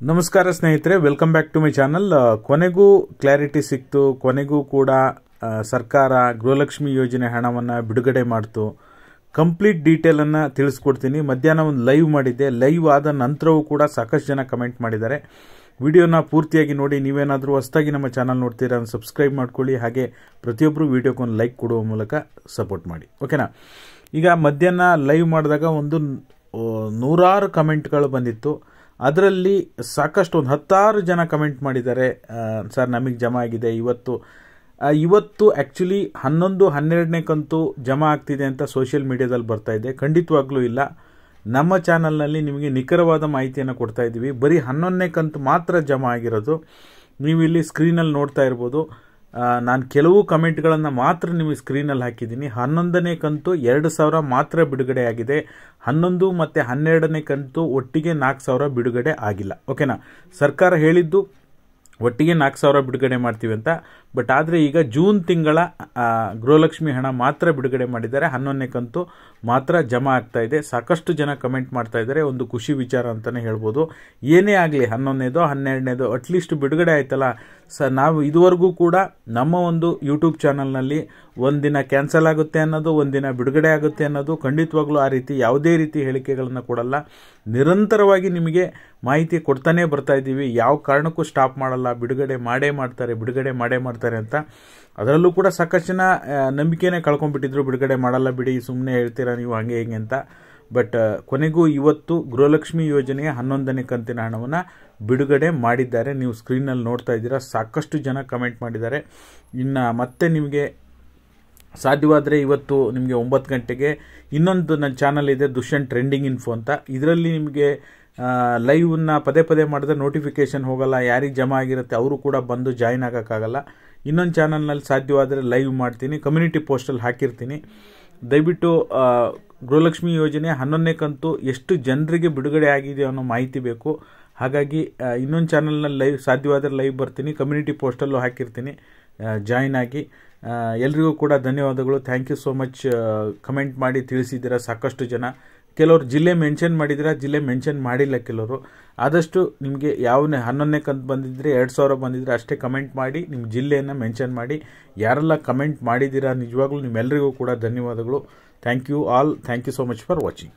ನಮಸ್ಕಾರ ಸ್ನೇಹಿತರೆ, welcome back to my channel. ಕೊನೆಗೂ ಕ್ಲಾರಿಟಿ ಸಿಕ್ತು. ಕೊನೆಗೂ ಕೂಡ ಸರ್ಕಾರ ಗೃಹಲಕ್ಷ್ಮಿ ಯೋಜನೆ ಹಣವನ್ನು ಬಿಡುಗಡೆ ಮಾಡ್ತು. ಕಂಪ್ಲೀಟ್ ಡೀಟೇಲನ್ನು ತಿಳಿಸ್ಕೊಡ್ತೀನಿ. ಮಧ್ಯಾಹ್ನ ಒಂದು ಲೈವ್ ಮಾಡಿದ್ದೆ. ಲೈವ್ ಆದ ನಂತರವೂ ಕೂಡ ಸಾಕಷ್ಟು ಜನ ಕಮೆಂಟ್ ಮಾಡಿದ್ದಾರೆ. ವಿಡಿಯೋನ ಪೂರ್ತಿಯಾಗಿ ನೋಡಿ. ನೀವೇನಾದರೂ ಹೊಸದಾಗಿ ನಮ್ಮ ಚಾನಲ್ ನೋಡ್ತೀರಾ ಸಬ್ಸ್ಕ್ರೈಬ್ ಮಾಡ್ಕೊಳ್ಳಿ. ಹಾಗೆ ಪ್ರತಿಯೊಬ್ಬರು ವಿಡಿಯೋಕ್ಕೊಂದು ಲೈಕ್ ಕೊಡುವ ಮೂಲಕ ಸಪೋರ್ಟ್ ಮಾಡಿ, ಓಕೆನಾ. ಈಗ ಮಧ್ಯಾಹ್ನ ಲೈವ್ ಮಾಡಿದಾಗ ಒಂದು ನೂರಾರು ಕಮೆಂಟ್ಗಳು ಬಂದಿತ್ತು. ಅದರಲ್ಲಿ ಸಾಕಷ್ಟು ಒಂದು 10 ಜನ ಕಮೆಂಟ್ ಮಾಡಿದ್ದಾರೆ, ಸರ್ ನಮಗೆ ಜಮಾ ಆಗಿದೆ ಇವತ್ತು ಆ್ಯಕ್ಚುಲಿ 11-12ನೇ ಕಂತು ಜಮಾ ಆಗ್ತಿದೆ ಅಂತ ಸೋಷಿಯಲ್ ಮೀಡಿಯಾದಲ್ಲಿ ಬರ್ತಾ ಇದೆ. ಖಂಡಿತವಾಗ್ಲೂ ಇಲ್ಲ. ನಮ್ಮ ಚಾನಲ್ನಲ್ಲಿ ನಿಮಗೆ ನಿಖರವಾದ ಮಾಹಿತಿಯನ್ನು ಕೊಡ್ತಾ ಇದ್ದೀವಿ. ಬರೀ 11ನೇ ಕಂತು ಮಾತ್ರ ಜಮಾ ಆಗಿರೋದು. ನೀವು ಇಲ್ಲಿ ಸ್ಕ್ರೀನಲ್ಲಿ ನೋಡ್ತಾ ಇರ್ಬೋದು. ನಾನು ಕೆಲವು ಕಮೆಂಟ್ಗಳನ್ನು ಮಾತ್ರ ನಿಮಗೆ ಸ್ಕ್ರೀನಲ್ಲಿ ಹಾಕಿದ್ದೀನಿ. 11ನೇ ಕಂತು 2,000 ಮಾತ್ರ ಬಿಡುಗಡೆ ಆಗಿದೆ. 11 ಮತ್ತು 12ನೇ ಕಂತು ಒಟ್ಟಿಗೆ 4,000 ಬಿಡುಗಡೆ ಆಗಿಲ್ಲ, ಓಕೆನಾ. ಸರ್ಕಾರ ಹೇಳಿದ್ದು ಒಟ್ಟಿಗೆ 4,000 ಬಿಡುಗಡೆ ಮಾಡ್ತೀವಿ ಅಂತ. ಬಟ್ ಆದರೆ ಈಗ ಜೂನ್ ತಿಂಗಳ ಗೃಹಲಕ್ಷ್ಮಿ ಹಣ ಮಾತ್ರ ಬಿಡುಗಡೆ ಮಾಡಿದ್ದಾರೆ. 11ನೇ ಕಂತು ಮಾತ್ರ ಜಮಾ ಆಗ್ತಾ ಇದೆ. ಸಾಕಷ್ಟು ಜನ ಕಮೆಂಟ್ ಮಾಡ್ತಾ ಇದ್ದಾರೆ. ಒಂದು ಖುಷಿ ವಿಚಾರ ಅಂತಲೇ ಹೇಳ್ಬೋದು. ಏನೇ ಆಗಲಿ 11ನೇದೋ 12ನೇದೋ ಅಟ್ಲೀಸ್ಟ್ ಬಿಡುಗಡೆ ಆಯ್ತಲ್ಲ ಸರ್. ನಾವು ಇದುವರೆಗೂ ಕೂಡ ನಮ್ಮ ಒಂದು ಯೂಟ್ಯೂಬ್ ಚಾನಲ್ನಲ್ಲಿ ಒಂದಿನ ಕ್ಯಾನ್ಸಲ್ ಆಗುತ್ತೆ ಅನ್ನೋದು, ಒಂದಿನ ಬಿಡುಗಡೆ ಆಗುತ್ತೆ ಅನ್ನೋದು, ಖಂಡಿತವಾಗ್ಲೂ ಆ ರೀತಿ ಯಾವುದೇ ರೀತಿ ಹೇಳಿಕೆಗಳನ್ನು ಕೊಡಲ್ಲ. ನಿರಂತರವಾಗಿ ನಿಮಗೆ ಮಾಹಿತಿ ಕೊಡ್ತಾನೆ ಬರ್ತಾ ಇದ್ದೀವಿ. ಯಾವ ಕಾರಣಕ್ಕೂ ಸ್ಟಾಪ್ ಮಾಡಲ್ಲ. ಬಿಡುಗಡೆ ಮಾಡೇ ಮಾಡ್ತಾರೆ ಅಂತ. ಅದರಲ್ಲೂ ಕೂಡ ಸಾಕಷ್ಟು ಜನ ನಂಬಿಕೆನೇ ಕಳ್ಕೊಂಡ್ಬಿಟ್ಟಿದ್ರು. ಬಿಡುಗಡೆ ಮಾಡಲ್ಲ ಬಿಡಿ, ಸುಮ್ಮನೆ ಹೇಳ್ತೀರಾ ನೀವು ಹಂಗೆ ಹಿಂಗೆ ಅಂತ. ಬಟ್ ಕೊನೆಗೂ ಇವತ್ತು ಗೃಹಲಕ್ಷ್ಮಿ ಯೋಜನೆಯ 11ನೇ ಕಂತಿನ ಹಣವನ್ನು ಬಿಡುಗಡೆ ಮಾಡಿದ್ದಾರೆ. ನೀವು ಸ್ಕ್ರೀನಲ್ಲಿ ನೋಡ್ತಾ ಇದ್ದೀರಾ. ಸಾಕಷ್ಟು ಜನ ಕಮೆಂಟ್ ಮಾಡಿದ್ದಾರೆ. ಇನ್ನು ಮತ್ತೆ ನಿಮಗೆ ಸಾಧ್ಯವಾದರೆ ಇವತ್ತು ನಿಮಗೆ 9 ಗಂಟೆಗೆ ಇನ್ನೊಂದು ನನ್ನ ಚಾನಲ್ ಇದೆ, ದುಷ್ಯಂತ್ ಟ್ರೆಂಡಿಂಗ್ ಇನ್ಫೋ ಅಂತ. ಇದರಲ್ಲಿ ನಿಮಗೆ ಲೈವ್ನ ಪದೇ ಮಾಡಿದ್ರೆ ನೋಟಿಫಿಕೇಶನ್ ಹೋಗಲ್ಲ. ಯಾರಿಗೆ ಜಮಾ ಆಗಿರುತ್ತೆ ಅವರು ಕೂಡ ಬಂದು ಜಾಯಿನ್ ಆಗೋಕ್ಕಾಗಲ್ಲ. ಇನ್ನೊಂದು ಚಾನಲ್ನಲ್ಲಿ ಸಾಧ್ಯವಾದರೆ ಲೈವ್ ಮಾಡ್ತೀನಿ, ಕಮ್ಯುನಿಟಿ ಪೋಸ್ಟಲ್ಲಿ ಹಾಕಿರ್ತೀನಿ. ದಯವಿಟ್ಟು ಗೃಹಲಕ್ಷ್ಮಿ ಯೋಜನೆ 11ನೇ ಕಂತು ಎಷ್ಟು ಜನರಿಗೆ ಬಿಡುಗಡೆ ಆಗಿದೆ ಅನ್ನೋ ಮಾಹಿತಿ ಬೇಕು. ಹಾಗಾಗಿ ಇನ್ನೊಂದು ಚಾನಲ್ನಲ್ಲಿ ಲೈವ್ ಸಾಧ್ಯವಾದರೆ ಲೈವ್ ಬರ್ತೀನಿ, ಕಮ್ಯುನಿಟಿ ಪೋಸ್ಟಲ್ಲೂ ಹಾಕಿರ್ತೀನಿ, ಜಾಯಿನ್ ಆಗಿ. ಎಲ್ರಿಗೂ ಕೂಡ ಧನ್ಯವಾದಗಳು. Thank you so much. Comment ಮಾಡಿ ತಿಳಿಸಿದ್ದೀರಾ ಸಾಕಷ್ಟು ಜನ. ಕೆಲವರು ಜಿಲ್ಲೆ ಮೆನ್ಷನ್ ಮಾಡಿದ್ದೀರಾ, ಜಿಲ್ಲೆ ಮೆನ್ಷನ್ ಮಾಡಿಲ್ಲ ಕೆಲವರು. ಆದಷ್ಟು ನಿಮಗೆ ಯಾವ 11ನೇ ಕಂತು ಬಂದಿದ್ದರೆ 2,000 ಬಂದಿದ್ದರೆ ಅಷ್ಟೇ ಕಮೆಂಟ್ ಮಾಡಿ, ನಿಮ್ಮ ಜಿಲ್ಲೆಯನ್ನು ಮೆನ್ಷನ್ ಮಾಡಿ. ಯಾರೆಲ್ಲ ಕಮೆಂಟ್ ಮಾಡಿದ್ದೀರಾ ನಿಜವಾಗ್ಲೂ ನಿಮ್ಮೆಲ್ಲರಿಗೂ ಕೂಡ ಧನ್ಯವಾದಗಳು. Thank you all. Thank you so much for watching.